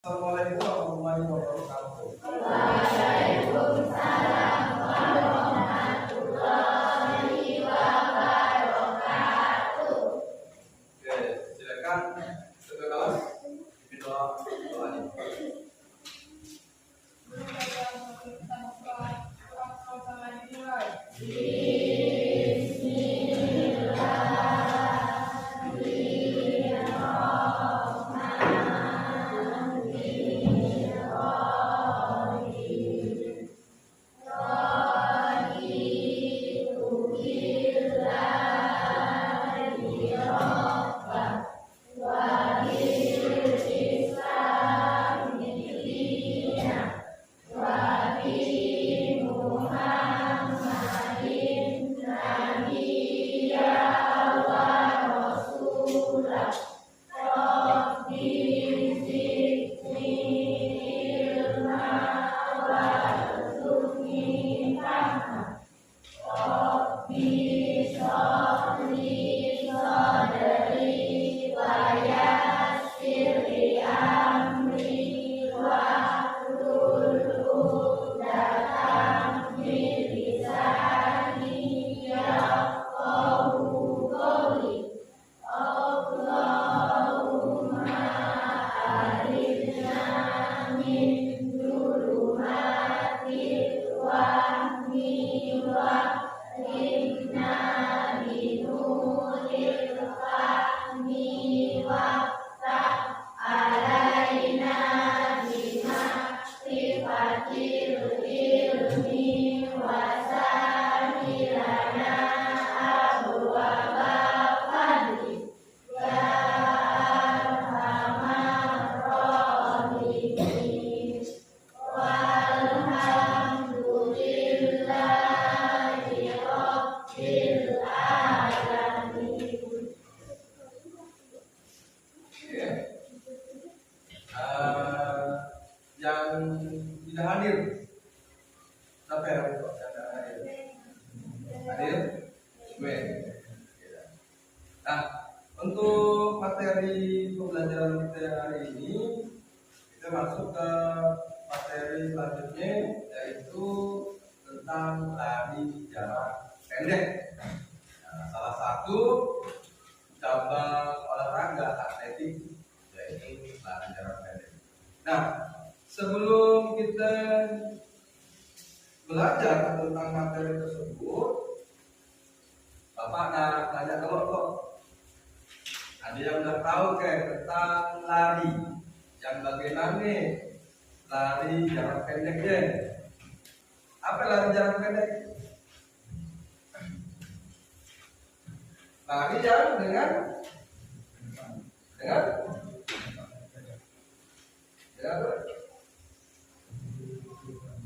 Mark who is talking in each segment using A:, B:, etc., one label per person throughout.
A: Assalamualaikum warahmatullahi wabarakatuh.
B: Waalaikumsalam warahmatullahi wabarakatuh.
A: Oke, silakan ketua kelas didoa doanya. Yang tidak hadir, siapa yang tidak hadir? Hadir? Gue. Nah, untuk materi pembelajaran kita hari ini, kita masuk ke materi selanjutnya, yaitu tentang lari jarak pendek. Nah, salah satu cabang olahraga atletik yaitu lari jarak pendek. Nah, sebelum kita belajar tentang materi tersebut, Bapak nanya kelompok. Ada yang udah tahu tentang lari? Yang bagaimana lari jarak pendeknya? Apa lari jarak pendek? Lari yang dengan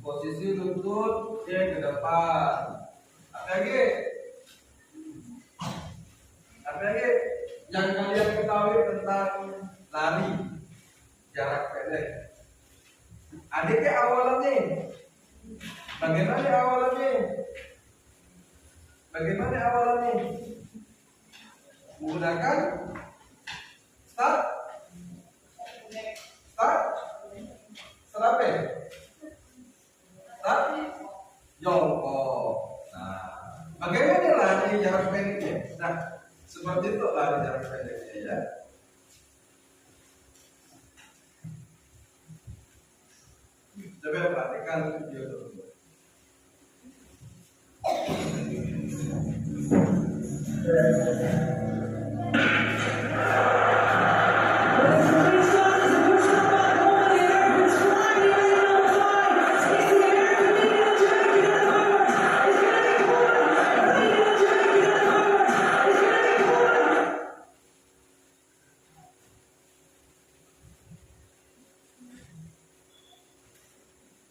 A: posisi lutut dia ke depan. Apa lagi yang kalian ketahui tentang lari jarak pendek? Adiknya awalannya bagaimana awalannya? Menggunakan start apa? Start jongkok. Nah, bagaimana lari jarak pendeknya? Nah, seperti itu lari jarak pendeknya ya. Coba perhatikan video tersebut.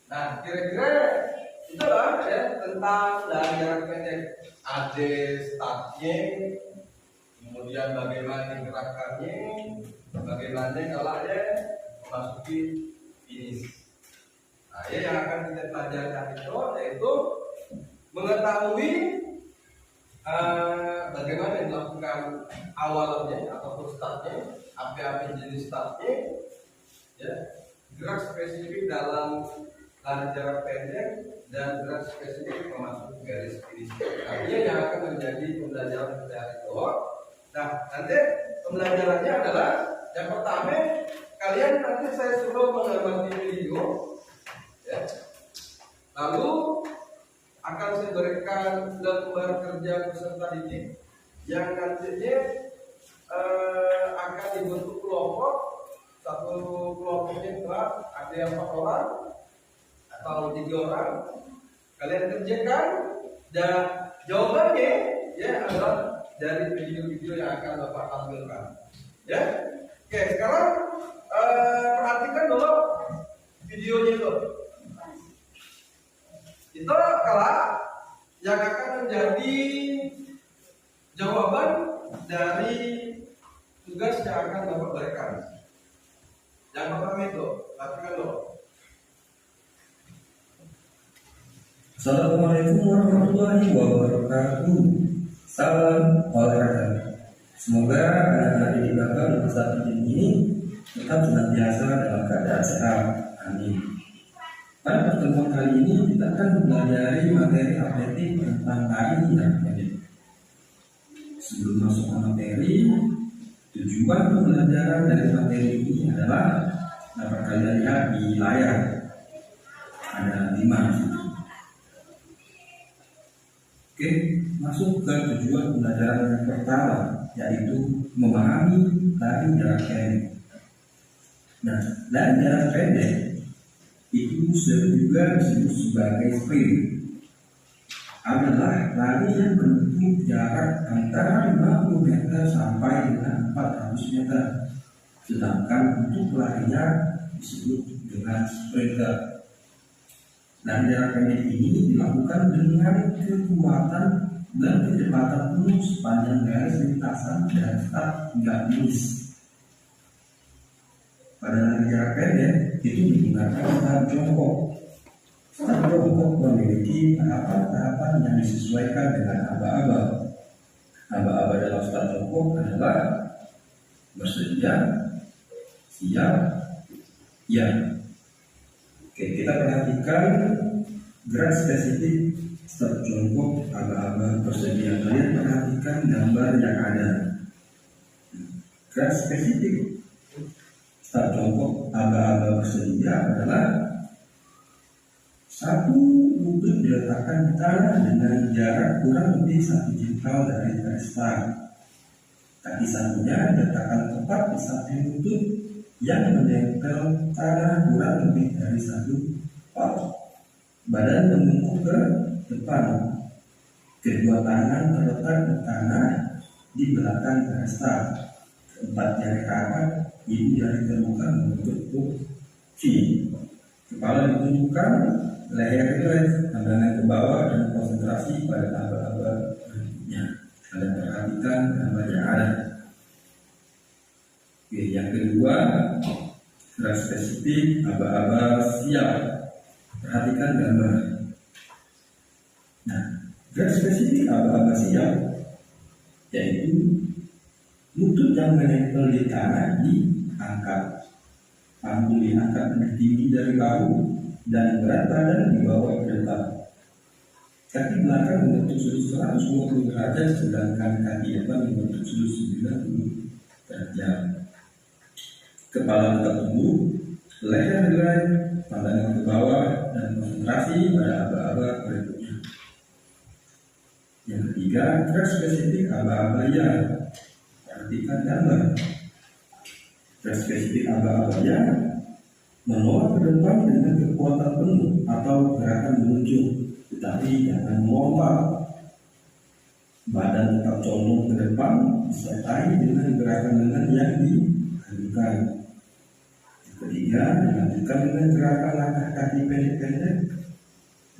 A: Nah, kira-kira itulah ya tentang lari jarak pendek. Ada startnya, kemudian bagaimana gerakannya, bagaimana kalau dia memasuki finish. Nah, yang akan kita pelajari itu yaitu mengetahui bagaimana dilakukan awalnya atau startnya, apa jenis startnya, ya. gerak spesifik dalam lari jarak pendek dan gerak spesifik memasuki garis finish. Nah, dia yang akan menjadi pembelajaran dari kelompok. Nah, nanti pembelajarannya adalah yang pertama, kalian nanti saya suruh mengamati video, ya. Lalu akan saya berikan lembar kerja peserta didik yang nantinya akan dibentuk kelompok. Satu kelompoknya kelas ada yang 4 orang atau 3 orang. Kalian kerjakan dan jawabannya ya adalah dari video-video yang akan Bapak tampilkan. Ya, oke, sekarang perhatikan dulu videonya itu. Itu adalah yang akan menjadi jawaban dari tugas yang akan Bapak berikan. Yang pertama itu, perhatikan dulu.
B: Assalamualaikum warahmatullahi wabarakatuh. Salam olahraga. Semoga anak-anak didik Bapak di masa ini tetap senantiasa dalam keadaan sehat. Amin. Pada pertemuan kali ini kita akan mempelajari materi atletik tentang lari dan pendek. Sebelum masuk ke materi, tujuan pembelajaran dari materi ini adalah dapat kalian lihat di layar. Ada 5. Oke, masuk ke tujuan pembelajaran yang pertama, yaitu memahami lari jarak pendek. Nah, lari jarak pendek itu juga disebut sebagai sprint, adalah lari yang menempuh jarak antara 50 meter sampai dengan 400 meter. Sedangkan untuk pelarinya disebut dengan sprinter. Lari jarak pendek ini dilakukan dengan kekuatan dan kecepatan penuh sepanjang garis lintasan dan start hingga finish. Pada lari jarak pendek itu digunakan start jongkok. Start jongkok memiliki tahapan-tahapan yang disesuaikan dengan aba-aba. Aba-aba dalam start jongkok adalah bersedia, siap, ya. Oke, kita perhatikan gerak spesifik start jongkok aba-aba bersedia. Kalian perhatikan gambar yang ada. Gerak spesifik start jongkok aba-aba bersedia adalah satu lutut diletakkan di tanah dengan jarak kurang lebih 1 jengkal dari garis start. Kaki satunya diletakkan tepat di samping lutut yang menempel tanah kurang lebih dari 1 paut. Badan menunggu ke depan. Kedua tangan terletak di tanah di belakang garis start. Keempat jari kanan, ibu jari terbuka membentuk V. Kepala ditunjukkan, leher rileks, pandangan ke bawah dan konsentrasi pada aba-aba berikutnya. Kalian perhatikan gambar yang ada. Oke, yang kedua, gerak spesifik aba-aba siap. Perhatikan gambar. Nah, gerak spesifik aba-aba siap yaitu lutut yang menempel di tanah diangkat, panggul diangkat lebih tinggi dari bahu dan berat badan dibawa ke depan. Kaki belakang membentuk sudut 120 derajat, sedangkan kaki depan membentuk sudut 90 derajat. Kepala tetap tumbuh, leher rileks, pandangan ke bawah, dan konsentrasi pada aba-aba berikutnya. Yang ketiga, gerak spesifik aba-aba ya. Perhatikan gambar. Gerak spesifik aba-aba ya menolak ke depan dengan kekuatan penuh atau gerakan meluncur, tetapi jangan melompat. Badan tetap condong ke depan disertai dengan gerakan lengan yang diajukan. Ketiga, dilanjutkan dengan gerakan langkah kaki pendek-pendek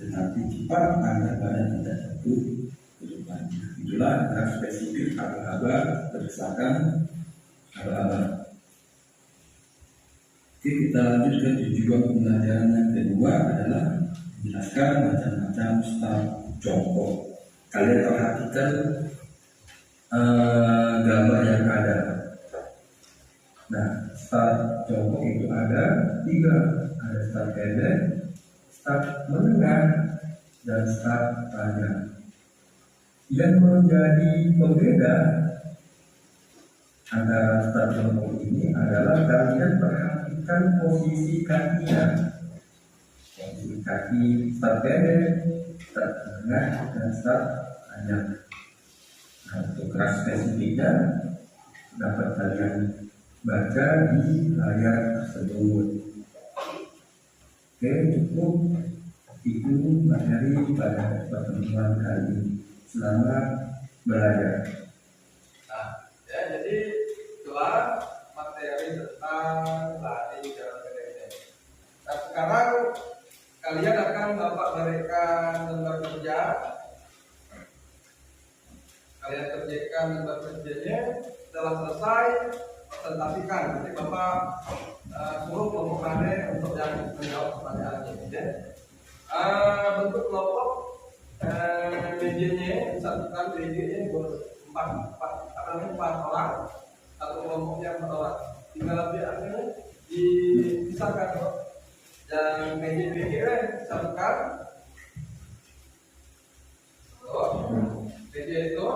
B: tetapi cepat agar badan tidak jatuh ke depannya. Itulah gerak spesifik aba-aba berdasarkan aba-aba. Oke, kita lanjut ke tujuan pembelajaran yang kedua adalah menjelaskan macam-macam start jongkok. Kalian perhatikan gambar yang ada. Nah, start cowok itu ada 3, ada start pendek, start menengah, dan start panjang. Yang menjadi pembeda antara start kelompok ini adalah kalian perhatikan posisi kakinya. Posisi kaki start pendek, start menengah, dan start panjang. Nah, untuk kelas spesifiknya dapat kalian baca di layar tersebut. Oke, cukup itu materi pada pertemuan kali ini. Selamat belajar.
A: Nah, ya, jadi itulah materi tentang lari jarak pendek. Nah, sekarang kalian akan Bapak berikan lembar kerja. Kalian kerjakan lembar kerjanya. Setelah selesai, presentasikan. Nanti Bapak suruh kelompok mana untuk yang menjawab pertanyaannya. Ya. Bentuk kelompok medianya disatukan medianya empat orang. Satu kelompoknya 4 orang. Tinggal lebih akhirnya dipisahkan. Yang media disatukan. Media itu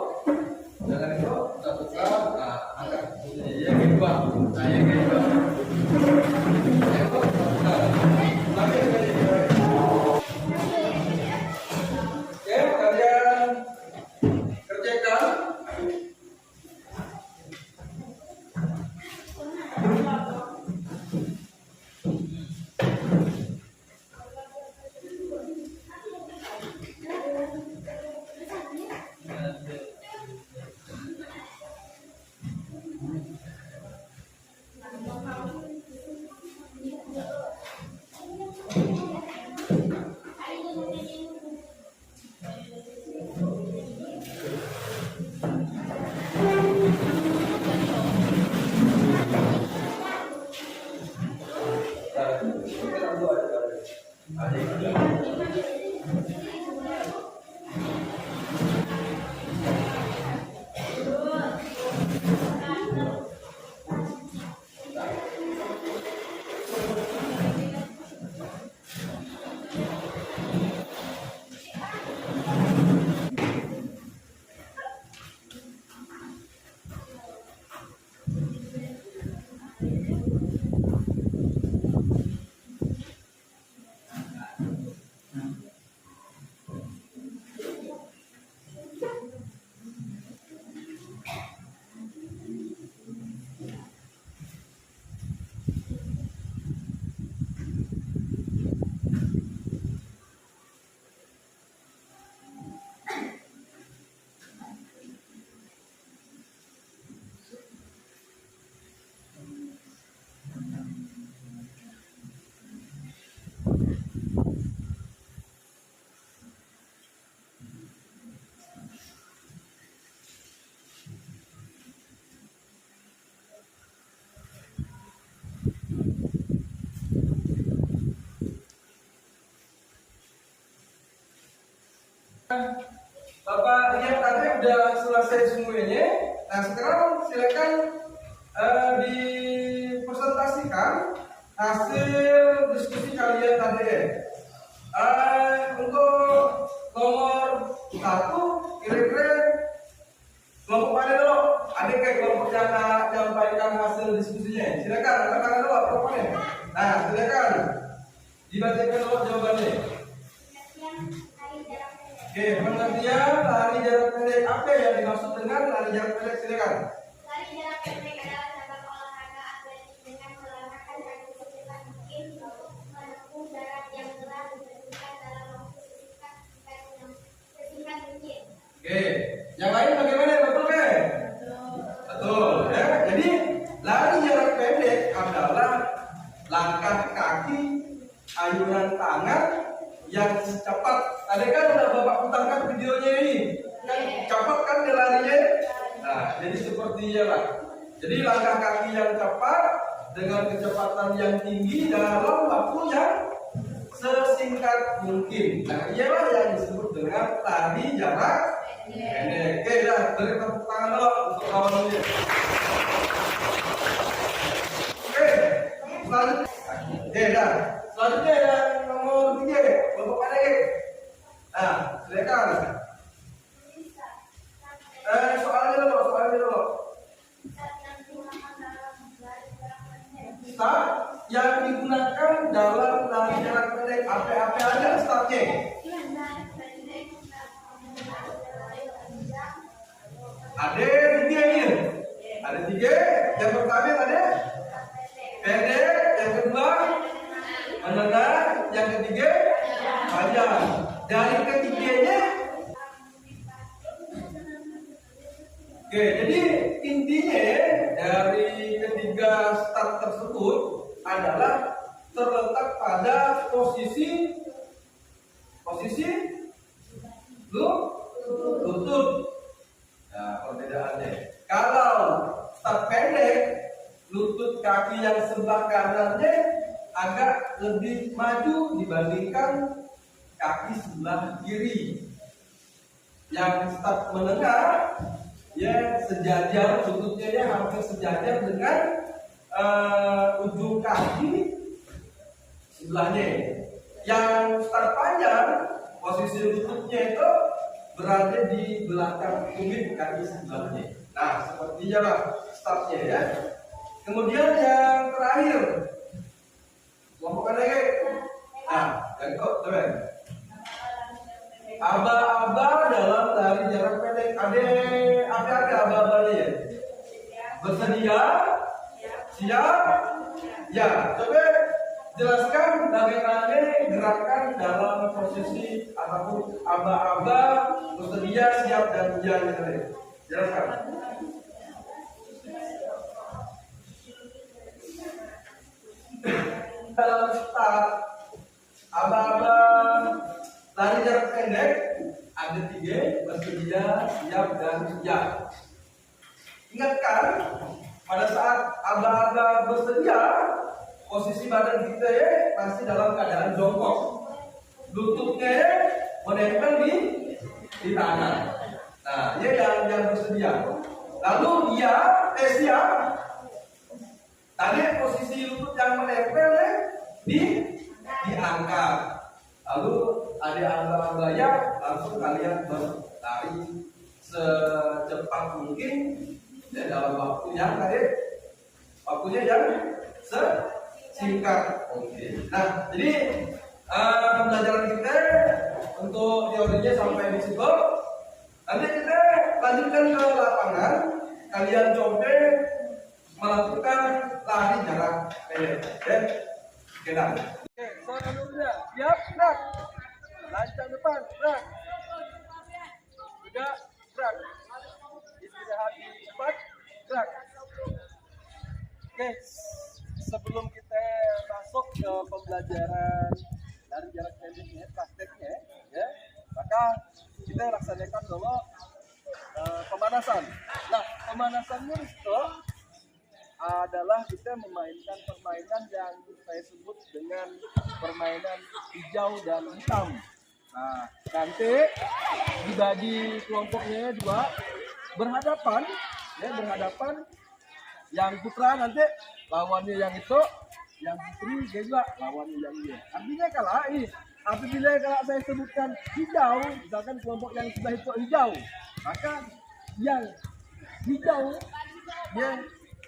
A: jangan itu satukan. Nah, angkat yang kedua. Nah, yang kedua. Oke, kalian kerjakan. Bapak lihat tadi udah selesai semuanya. Nah, sekarang silakan dipresentasikan hasil diskusi kalian tadi. Untuk nomor 1 kira-kira kelompok mana dulu? Ada kayak kelompok yang menyampaikan hasil diskusinya. Silakan angkat tangan dulu kelompoknya. Nah, silakan dibacakan dulu jawabannya. Oke, pengertian lari jarak pendek apa yang dimaksud dengan lari jarak pendek? Silakan.
C: Lari jarak pendek adalah cabang olahraga atletik dengan melangkahkan kaki secepat mungkin untuk menempuh jarak yang telah ditentukan dalam waktu sesingkat mungkin.
A: Oke, yang lain bagaimana? Betul kan? Betul. Ya, jadi lari jarak pendek adalah langkah kaki, ayunan tangan yang cepat. Tadi kan udah Bapak putarkan videonya ini. Kan cepat kan dia larinya? Nah, jadi sepertinya lah. Jadi langkah kaki yang cepat dengan kecepatan yang tinggi dalam waktu yang sesingkat mungkin. Nah, ialah yang disebut dengan lari jarak pendek. Oke, dah, beri tepuk tangan dulu untuk kawan ini. Oke, Selanjutnya, oke, dah. Selanjutnya yang nomor 3, kelompok pendek. Nah, silakan. Soalnya dulu. Start yang digunakan dalam lari jarak pendek, apa aja startnya? Ada 3 ini. Ada 3. Yang pertama ada pendek, yang kedua menengah, yang ketiga panjang. Dari ketiganya, oke, jadi intinya dari ketiga start tersebut adalah terletak pada posisi lutut. Nah, perbedaannya. Kalau start pendek, lutut kaki yang sebelah kanannya agak lebih maju dibandingkan kaki sebelah kiri. Yang start menengah, ya sejajar, lututnya ya hampir sejajar dengan ujung kaki sebelahnya. Yang start panjang, posisi lututnya itu berada di belakang tumit kaki sebelahnya. Nah, sepertinya lah startnya ya. Kemudian yang terakhir, kelompok pendek. Nah, yang itu teman. Aba-aba dalam lari jarak pendek. Ada aba-abanya ya? Bersedia? Siap? Ya, coba jelaskan bagaimana gerakan dalam posisi ataupun aba-aba bersedia, siap, dan hujan. Jelaskan. Dalam start aba-aba lari jarak pendek ada 3, bersedia, siap, dan hujan. Ingatkan, pada saat aba-aba bersedia, posisi badan kita ya masih dalam keadaan jongkok, lututnya ya menempel di tanah. Nah, dia yang bersedia. Lalu dia siap. Tadi posisi lutut yang menempel ya diangkat. Lalu ada aba-abanya, langsung kalian berlari secepat mungkin ya, dalam waktunya yang singkat. Oke. Nah, jadi pembelajaran kita untuk teorinya sampai di situ. Nanti kita lanjutkan ke lapangan. Kalian coba melakukan lari jarak pendek. Oke, dah. Oke, selanjutnya siap, gerak. Lancang depan, gerak. Tiga, gerak. Istirahat di tempat, gerak. Oke, sebelum kita masuk ke pembelajaran dari jarak pendeknya, prakteknya, ya, maka kita laksanakan dulu pemanasan. Nah, pemanasannya itu adalah kita memainkan permainan yang saya sebut dengan permainan hijau dan hitam. Nah, nanti dibagi kelompoknya 2, berhadapan. Yang putra nanti lawannya yang itu, yang putri dia juga lawannya yang dia. Artinya apabila saya sebutkan hijau, misalkan kelompok yang sudah itu hijau, maka yang hijau dia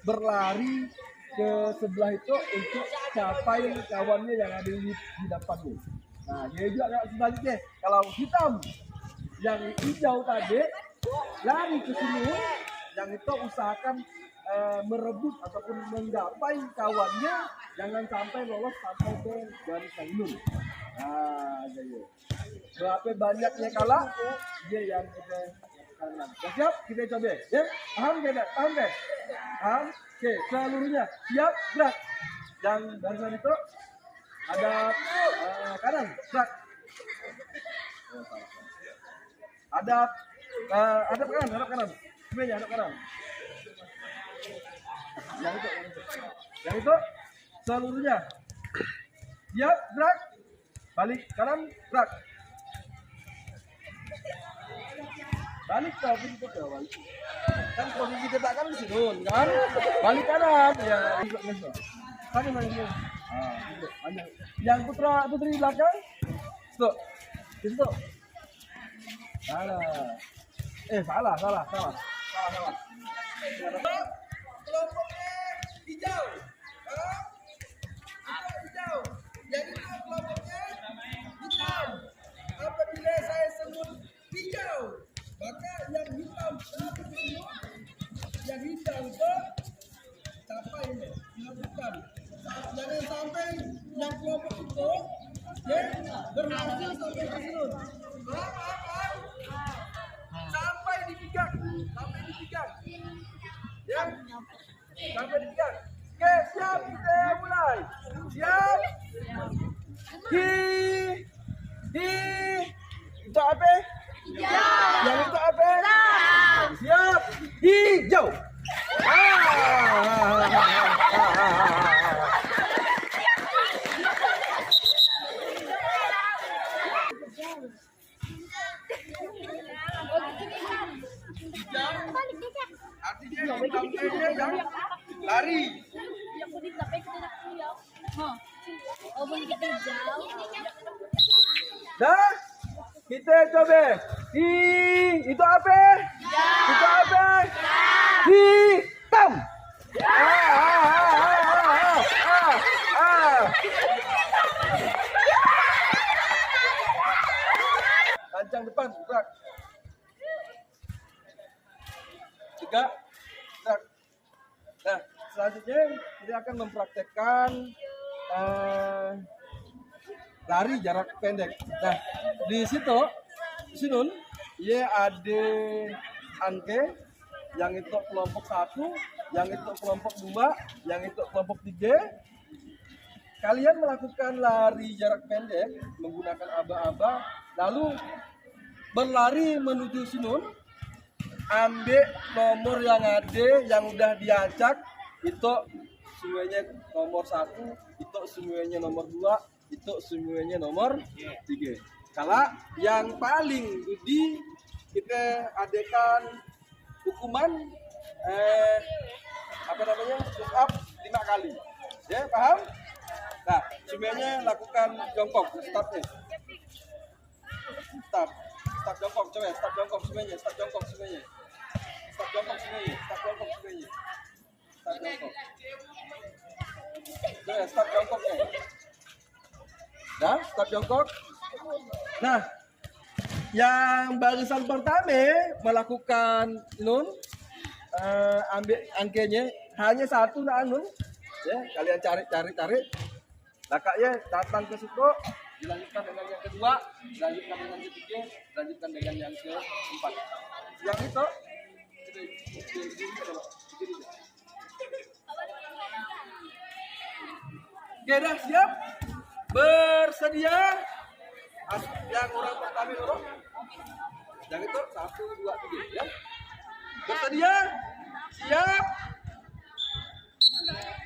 A: berlari ke sebelah itu untuk capai kawannya yang ada di depannya. Nah, dia juga sebaliknya. Kalau hitam, yang hijau tadi lari ke sini, yang itu usahakan merebut ataupun menggapai kawannya, jangan sampai lolos sampai ke garis final. Nah, jadi berapa banyaknya kalah, dia yang kita kanan. Siap? Kita coba. Ya, paham tidak? Paham? Oke, seluruhnya siap, gerak. Yang barisan itu ada kanan, gerak. Ada kanan. Sebenarnya ada kanan. Yang itu seluruhnya siap, gerak. Balik kanan, gerak. Balik ke balik. Kan posisi kita kan di sini kan. Balik kanan ya. Sana gitu. Panjang. Yang putra putri di belakang. Stop. Itu. Salah. Salah. Kelompoknya hijau. Hijau. Jadi kelompoknya hitam. Apabila saya sebut hijau, maka yang hitam satu semua. Yang hitam itu capai ini dilakukan. Jangan sampai yang kelompok itu berhasil sampai ke sini. Sampai dipegang. Ya, sampai dipegang. Oke, siap, kita mulai. Siap. Itu apa? Hijau. Yang itu apa? Siap. Hijau. Artinya lari. Dah, kita coba. Itu apa? Itu apa? Hitam. Lancang depan, gerak. 3, gerak. Nah, selanjutnya kita akan mempraktekkan lari jarak pendek. Nah, di situ, sinun, ya ada angke, yang itu kelompok 1, yang itu kelompok 2, yang itu kelompok 3. Kalian melakukan lari jarak pendek menggunakan aba-aba, lalu berlari menuju sinun. Ambil nomor yang ada, yang udah diacak, itu semuanya nomor 1, itu semuanya nomor 2, itu semuanya nomor 3. Kalau yang paling gede kita adakan hukuman push up 5 kali. Ya, paham? Nah, semuanya lakukan jongkok, startnya. Start jongkok, coba start jongkok semuanya. Start jongkok semuanya. Coba start jongkoknya. Dah, start jongkok. Nah, yang barisan pertama melakukan ambil angkanya hanya 1 nun. Ya, kalian cari. Lakaknya datang ke situ, dilanjutkan dengan yang kedua, dilanjutkan dengan yang ketiga, dilanjutkan dengan yang keempat. Yang itu oke, dah siap? Bersedia? Yang orang pertama dulu. Yang itu 1, 2, 3 ya. Bersedia? Siap? Lari.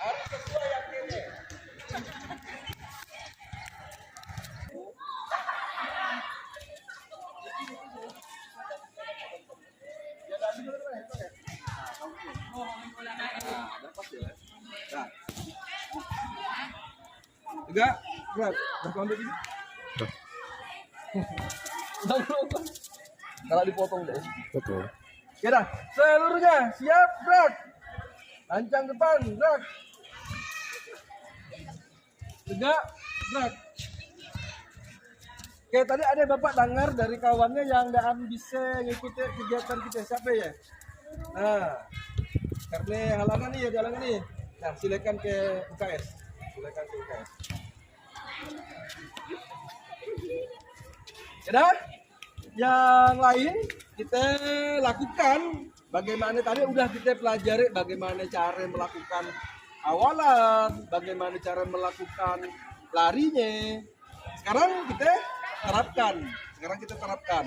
A: Harus sesuai yang ini. Enggak, berat. Dah kau ambil ini. Kalau dipotong deh.
D: Betul.
A: Ya dah, seluruhnya siap, gerak. Lancang depan, gerak. Tegak, gerak. Oke, tadi ada Bapak dengar dari kawannya yang tidak bisa ngikuti kegiatan kita. Siapa ya? Nah, karena halangan nih, ada halangan nih. Nah, silakan ke UKS. Ya, yang lain kita lakukan bagaimana tadi udah kita pelajari bagaimana cara melakukan awalan, bagaimana cara melakukan larinya. Sekarang kita terapkan.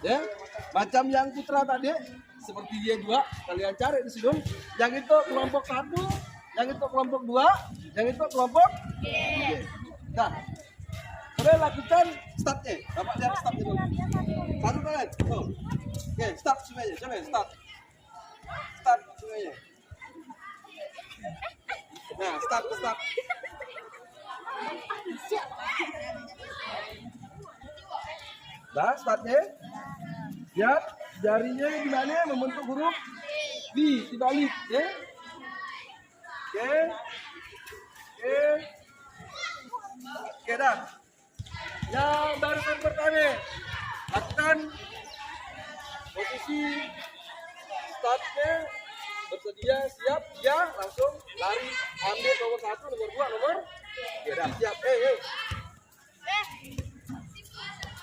A: Ya. Macam yang putra tadi seperti dia juga kalian cari di sini. Yang itu kelompok 1, yang itu kelompok 2, yang itu kelompok G. Nah, kalian lakukan startnya. Bapak lihat startnya dulu. Satu kalian. Tuh. Oke, start semuanya. Coba start. Start semuanya. Nah, start. Nah, startnya. Lihat jarinya gimana membentuk huruf V dibalik, ya. Oke dah. Yang barusan pertama, lakukan posisi startnya, bersedia, siap, ya, langsung lari, ambil nomor 1, nomor 2, nomor. Oke dah, siap.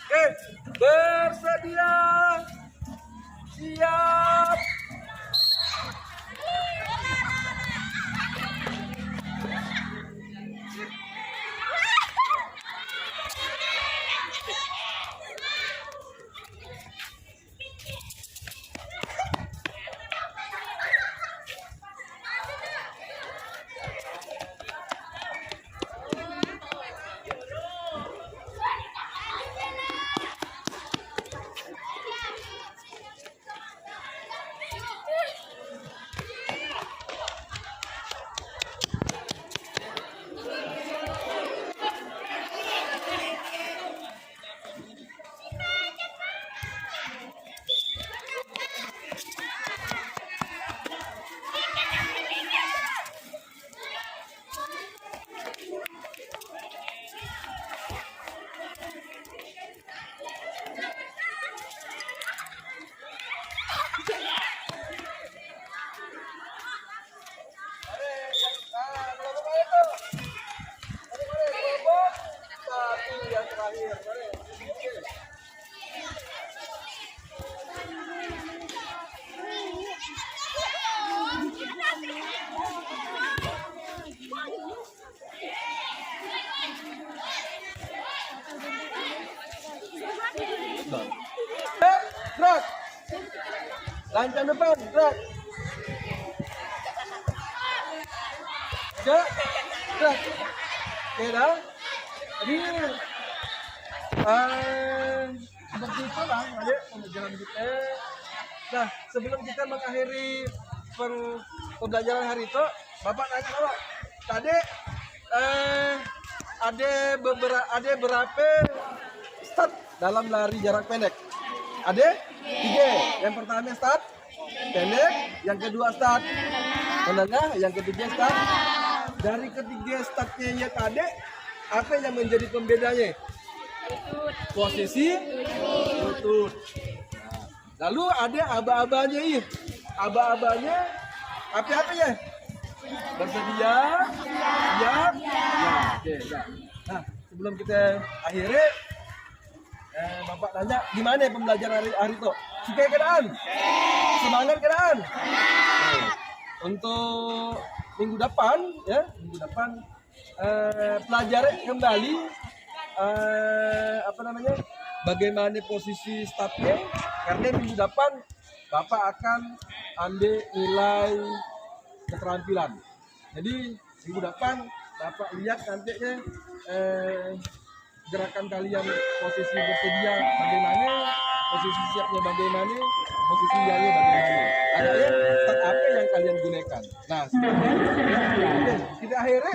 A: Oke, bersedia, siap. Gerak. Lancang depan, gerak. Gerak. Oke dah. Jadi seperti itu lah adik pembelajaran kita. Nah, sebelum kita mengakhiri pembelajaran hari itu, Bapak nanya dulu. Tadi ada berapa start dalam lari jarak pendek? Ada 3. Yang pertama start pendek, yang kedua start menengah, yang ketiga start. Dari ketiga startnya ya tadi, apa yang menjadi pembedanya? Posisi lutut. Lalu ada aba-abanya ini. Aba-abanya apa ya? Bersedia, siap. Oke, ya. Nah, sebelum kita akhiri, Bapak tanya gimana pembelajaran hari itu? Suka keadaan? Semangat keadaan? Untuk minggu depan, pelajari kembali bagaimana posisi startnya, karena minggu depan Bapak akan ambil nilai keterampilan. Jadi minggu depan Bapak lihat nantinya gerakan kalian, posisi bersedia bagaimana, posisi siapnya bagaimana, posisi jalannya bagaimana. Artinya start apa yang kalian gunakan. Nah, kita akhirnya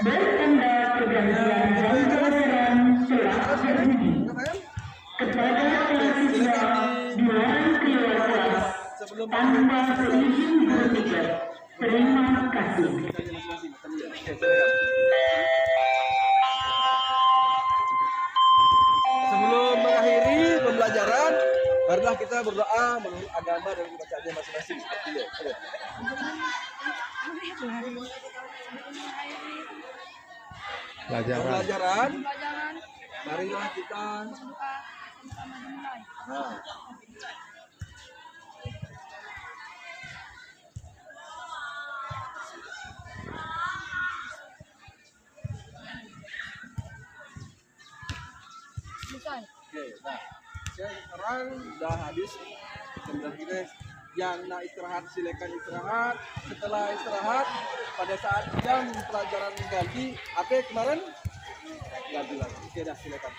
A: sebelum
D: terima kasih.
A: Sebelum mengakhiri pembelajaran, marilah kita berdoa menurut agama dan kepercayaannya masing-masing seperti itu. Pembelajaran, marilah kita Oke, nah sekarang udah habis pembelajaran kita
E: Yang nak istirahat silakan istirahat. Setelah istirahat pada saat jam pelajaran ganti, apa kemarin? Ganti lagi. Oke dah silakan.